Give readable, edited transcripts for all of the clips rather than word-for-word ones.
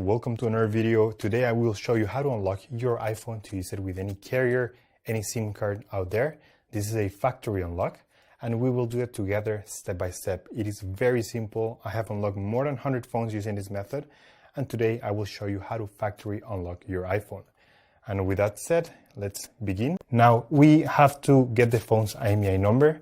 Welcome to another video. Today I will show you how to unlock your iPhone to use it with any carrier, any SIM card out there. This is a factory unlock and we will do it together step by step. It is very simple. I have unlocked more than 100 phones using this method, and today I will show you how to factory unlock your iPhone. And with that said, let's begin. Now we have to get the phone's IMEI number.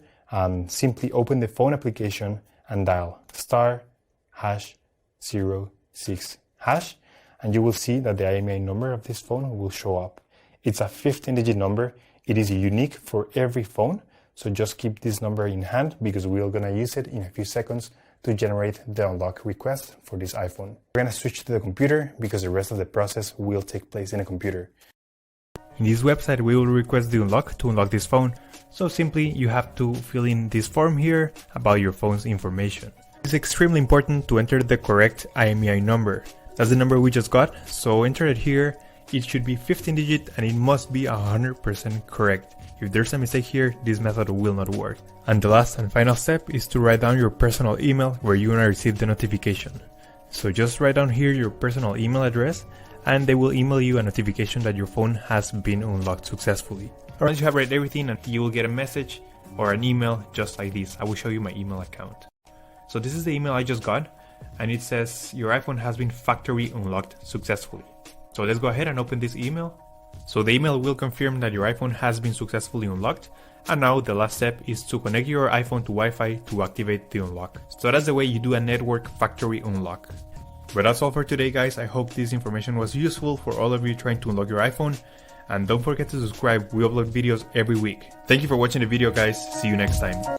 Simply open the phone application and dial *#06#, and you will see that the IMEI number of this phone will show up. It's a 15-digit number. It is unique for every phone, so just keep this number in hand because we are going to use it in a few seconds to generate the unlock request for this iPhone. We're going to switch to the computer because the rest of the process will take place in a computer. In this website, we will request the unlock to unlock this phone. So simply, you have to fill in this form here about your phone's information. It's extremely important to enter the correct IMEI number. That's the number we just got, so enter it here. It should be 15-digit and it must be 100% correct. If there's a mistake here, this method will not work. And the last and final step is to write down your personal email where you're gonna receive the notification. So just write down here your personal email address and they will email you a notification that your phone has been unlocked successfully. Once you have read everything, you will get a message or an email just like this. I will show you my email account. So this is the email I just got, and it says your iPhone has been factory unlocked successfully. So let's go ahead and open this email. So the email will confirm that your iPhone has been successfully unlocked, and now the last step is to connect your iPhone to Wi-Fi to activate the unlock. So that's the way you do a network factory unlock. But that's all for today, guys. I hope this information was useful for all of you trying to unlock your iPhone, and don't forget to subscribe. We upload videos every week. Thank you for watching the video, guys. See you next time.